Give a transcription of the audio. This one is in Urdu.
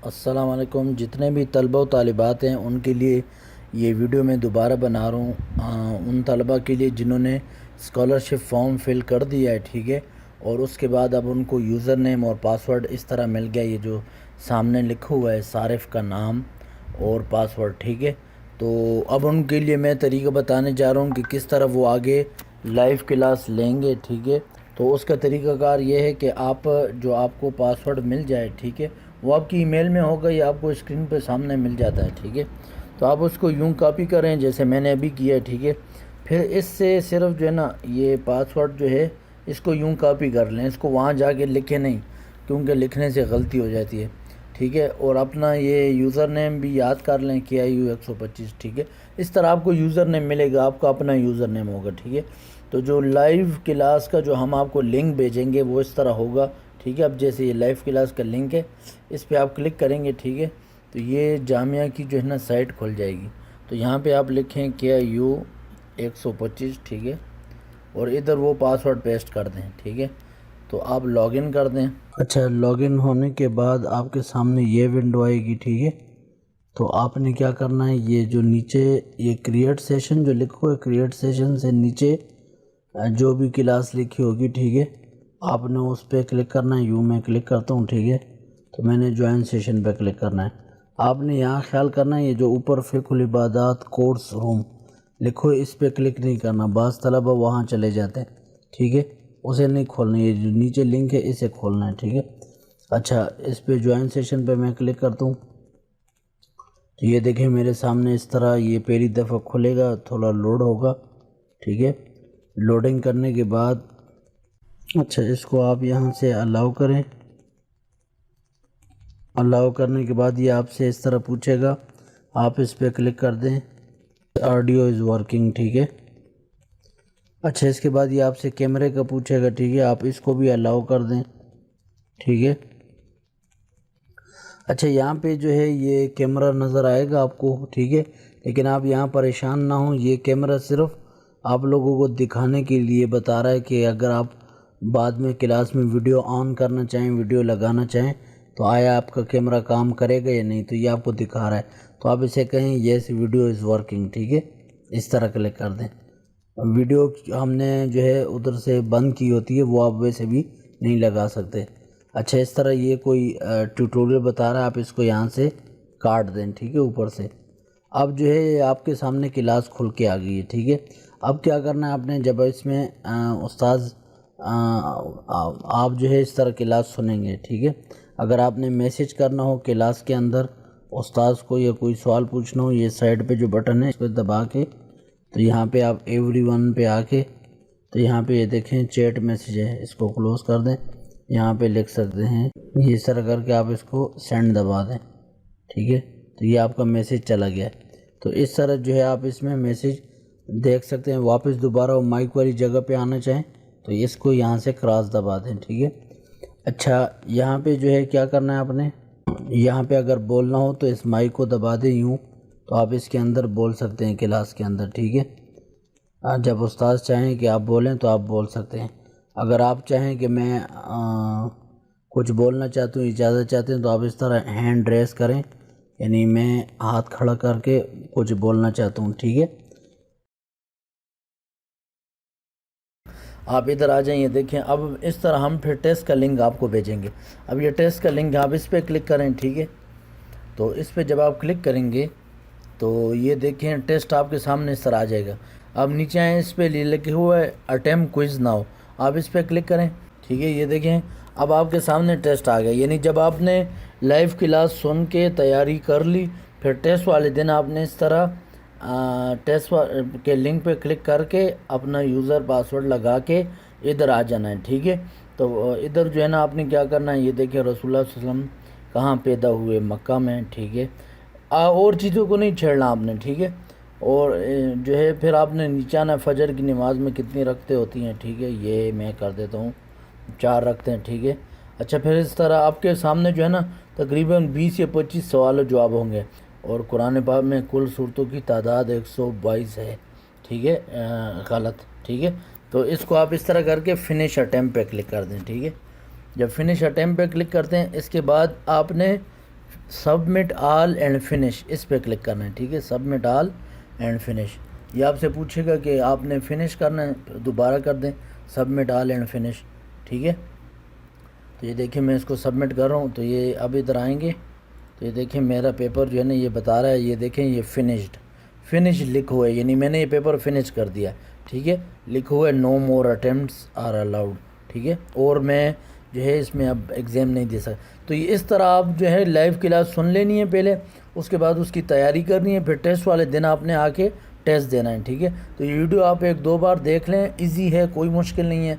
السلام علیکم۔ جتنے بھی طلبہ و طالبات ہیں ان کے لیے یہ ویڈیو میں دوبارہ بنا رہا ہوں، ان طلبہ کے لیے جنہوں نے اسکالرشپ فارم فل کر دیا ہے، ٹھیک ہے، اور اس کے بعد اب ان کو یوزر نیم اور پاسورڈ اس طرح مل گیا، یہ جو سامنے لکھا ہوا ہے صارف کا نام اور پاسورڈ، ٹھیک ہے۔ تو اب ان کے لیے میں طریقہ بتانے جا رہا ہوں کہ کس طرح وہ آگے لائیو کلاس لیں گے، ٹھیک ہے۔ تو اس کا طریقہ کار یہ ہے کہ آپ کو پاسورڈ مل جائے، ٹھیک ہے، وہ آپ کی ای میل میں ہوگا یا آپ کو اسکرین پہ سامنے مل جاتا ہے، ٹھیک ہے۔ تو آپ اس کو یوں کاپی کریں جیسے میں نے ابھی کیا ہے، ٹھیک ہے۔ پھر اس سے صرف جو ہے نا یہ پاسورڈ جو ہے اس کو یوں کاپی کر لیں، اس کو وہاں جا کے لکھیں نہیں، کیونکہ لکھنے سے غلطی ہو جاتی ہے، ٹھیک ہے۔ اور اپنا یہ یوزر نیم بھی یاد کر لیں، KIU125، ٹھیک ہے۔ اس طرح آپ کو یوزر نیم ملے گا، آپ کا اپنا یوزر نیم ہوگا، ٹھیک ہے۔ تو جو لائیو کلاس کا جو ہم آپ کو لنک بھیجیں گے وہ اس طرح ہوگا، ٹھیک ہے۔ اب جیسے یہ لائیو کلاس کا لنک ہے، اس پہ آپ کلک کریں گے، ٹھیک ہے، تو یہ جامعہ کی جو ہے نا سائٹ کھل جائے گی۔ تو یہاں پہ آپ لکھیں KIU125، ٹھیک ہے، اور ادھر وہ پاسورڈ پیسٹ کر دیں، ٹھیک ہے۔ تو آپ لاگ ان کر دیں۔ اچھا، لاگ ان ہونے کے بعد آپ کے سامنے یہ ونڈو آئے گی، ٹھیک ہے۔ تو آپ نے کیا کرنا ہے، یہ جو نیچے یہ کریٹ سیشن جو لکھو ہے، کریٹ سیشن سے نیچے جو بھی کلاس لکھی ہوگی، ٹھیک ہے، آپ نے اس پہ کلک کرنا ہے۔ میں کلک کرتا ہوں، ٹھیک ہے، تو میں نے جوائن سیشن پہ کلک کرنا ہے۔ آپ نے یہاں خیال کرنا ہے یہ جو اوپر فقہ العبادات کورس روم لکھو ہے، اس پہ کلک نہیں کرنا، بعض طلبہ وہاں چلے جاتے ہیں، ٹھیک ہے، اسے نہیں کھولنا، یہ جو نیچے لنک ہے اسے کھولنا ہے، ٹھیک ہے۔ اچھا، اس پہ جوائن سیشن پہ میں کلک کرتا ہوں، تو یہ دیکھیں میرے سامنے اس طرح یہ پہلی دفعہ کھلے گا، تھوڑا لوڈ ہوگا، ٹھیک ہے۔ لوڈنگ کرنے کے بعد اچھا اس کو آپ یہاں سے الاؤ کریں۔ الاؤ کرنے کے بعد یہ آپ سے اس طرح پوچھے گا، آپ اس پہ کلک کر دیں، آڈیو از ورکنگ، ٹھیک ہے۔ اچھا، اس کے بعد یہ آپ سے کیمرے کا پوچھے گا، ٹھیک ہے، آپ اس کو بھی الاؤ کر دیں، ٹھیک ہے۔ اچھا، یہاں پہ جو ہے یہ کیمرہ نظر آئے گا آپ کو، ٹھیک ہے، لیکن آپ یہاں پریشان نہ ہوں، یہ کیمرہ صرف آپ لوگوں کو دکھانے کے لیے بتا رہا ہے کہ اگر آپ بعد میں کلاس میں ویڈیو آن کرنا چاہیں، ویڈیو لگانا چاہیں، تو آیا آپ کا کیمرہ کام کرے گا یا نہیں، تو یہ آپ کو دکھا رہا ہے۔ تو آپ اسے کہیں یس ویڈیو از ورکنگ، ٹھیک ہے، اس طرح کلک کر دیں۔ ویڈیو ہم نے جو ہے ادھر سے بند کی ہوتی ہے، وہ آپ ویسے بھی نہیں لگا سکتے۔ اچھا، اس طرح یہ کوئی ٹیوٹوریل بتا رہا ہے، آپ اس کو یہاں سے کاٹ دیں، ٹھیک ہے، اوپر سے۔ اب جو ہے یہ آپ کے سامنے کلاس کھل کے آ گئی ہے، ٹھیک ہے۔ اب کیا کرنا ہے آپ نے، جب اس میں استاذ آپ جو ہے اس طرح کلاس سنیں گے، ٹھیک ہے۔ اگر آپ نے میسیج کرنا ہو کلاس کے اندر استاذ کو یا کوئی سوال پوچھنا ہو، یہ سائڈ پہ جو بٹن ہے اس پہ دبا کے، تو یہاں پہ آپ ایوری ون پہ آ کے، تو یہاں پہ یہ دیکھیں چیٹ میسیج ہے، اس کو کلوز کر دیں۔ یہاں پہ لکھ سکتے ہیں، یہ اس طرح کر کے آپ اس کو سینڈ دبا دیں، ٹھیک ہے، تو یہ آپ کا میسیج چلا گیا ہے۔ تو اس طرح جو ہے آپ اس میں میسیج دیکھ سکتے ہیں۔ واپس دوبارہ وہ مائک والی جگہ پہ آنا چاہیں تو اس کو یہاں سے کراس دبا دیں، ٹھیک ہے۔ اچھا، یہاں پہ جو ہے کیا کرنا ہے آپ نے، یہاں پہ اگر بولنا ہو تو اس مائک کو دبا دیں یوں، تو آپ اس کے اندر بول سکتے ہیں کلاس کے اندر، ٹھیک ہے۔ جب استاد چاہیں کہ آپ بولیں تو آپ بول سکتے ہیں۔ اگر آپ چاہیں کہ میں کچھ بولنا چاہتا ہوں، اجازت چاہتے ہیں، تو آپ اس طرح ہینڈ ریز کریں، یعنی میں ہاتھ کھڑا کر کے کچھ بولنا چاہتا ہوں، ٹھیک ہے۔ آپ ادھر آ جائیں، یہ دیکھیں، اب اس طرح ہم پھر ٹیسٹ کا لنک آپ کو بھیجیں گے۔ اب یہ ٹیسٹ کا لنک آپ اس پہ کلک کریں، ٹھیک ہے۔ تو اس پہ جب آپ کلک کریں گے تو یہ دیکھیں ٹیسٹ آپ کے سامنے اس طرح آ جائے گا۔ اب نیچے آئیں، اس پہ لکھا ہوا ہے اٹیمپٹ کوئز ناؤ، آپ اس پہ کلک کریں، ٹھیک ہے۔ یہ دیکھیں اب آپ کے سامنے ٹیسٹ آ گیا، یعنی جب آپ نے لائیو کلاس سن کے تیاری کر لی، پھر ٹیسٹ والے دن آپ نے اس طرح ٹیسٹ کے لنک پہ کلک کر کے اپنا یوزر پاسورڈ لگا کے ادھر آ جانا ہے، ٹھیک ہے۔ تو ادھر جو ہے نا آپ نے کیا کرنا ہے، یہ دیکھیں رسول اللہ صلی اللہ علیہ وسلم کہاں پیدا ہوئے، مکہ میں، ٹھیک ہے۔ اور چیزوں کو نہیں چھیڑنا آپ نے، ٹھیک ہے۔ اور جو ہے پھر آپ نے نیچے آنا، فجر کی نماز میں کتنی رکعتیں ہوتی ہیں، ٹھیک ہے، یہ میں کر دیتا ہوں 4 رکعتیں، ٹھیک ہے۔ اچھا، پھر اس طرح آپ کے سامنے جو ہے نا تقریباً 20 یا 25 سوال و جواب ہوں گے، اور قرآن پاک میں کل صورتوں کی تعداد 122 ہے، ٹھیک ہے، غلط، ٹھیک ہے۔ تو اس کو آپ اس طرح کر کے فنش اٹیمپٹ پہ کلک کر دیں، ٹھیک ہے۔ جب فنش اٹیمپٹ پہ کلک کرتے ہیں، اس کے بعد آپ نے سبمٹ آل اینڈ فنش، اس پہ کلک کرنا ہے، ٹھیک ہے، سبمٹ آل اینڈ فنش۔ یہ آپ سے پوچھے گا کہ آپ نے فنش کرنا ہے، دوبارہ کر دیں سبمٹ آل اینڈ فنش، ٹھیک ہے۔ تو یہ دیکھیں میں اس کو سبمٹ کر رہا ہوں، تو یہ اب ادھر آئیں گے تو یہ دیکھیں میرا پیپر جو ہے نا یہ بتا رہا ہے، یہ دیکھیں یہ فنش لکھا ہوا ہے، یعنی میں نے یہ پیپر فنش کر دیا، ٹھیک ہے، لکھا ہوا ہے نو مور اٹیمپٹس آر الاؤڈ، ٹھیک ہے، اور میں جو ہے اس میں اب ایگزام نہیں دے سکتا۔ تو یہ اس طرح آپ جو ہے لائیو کلاس سن لینی ہے پہلے، اس کے بعد اس کی تیاری کرنی ہے، پھر ٹیسٹ والے دن آپ نے آ کے ٹیسٹ دینا ہے، ٹھیک ہے۔ تو یہ ویڈیو آپ 1-2 بار دیکھ لیں، ایزی ہے، کوئی مشکل نہیں ہے۔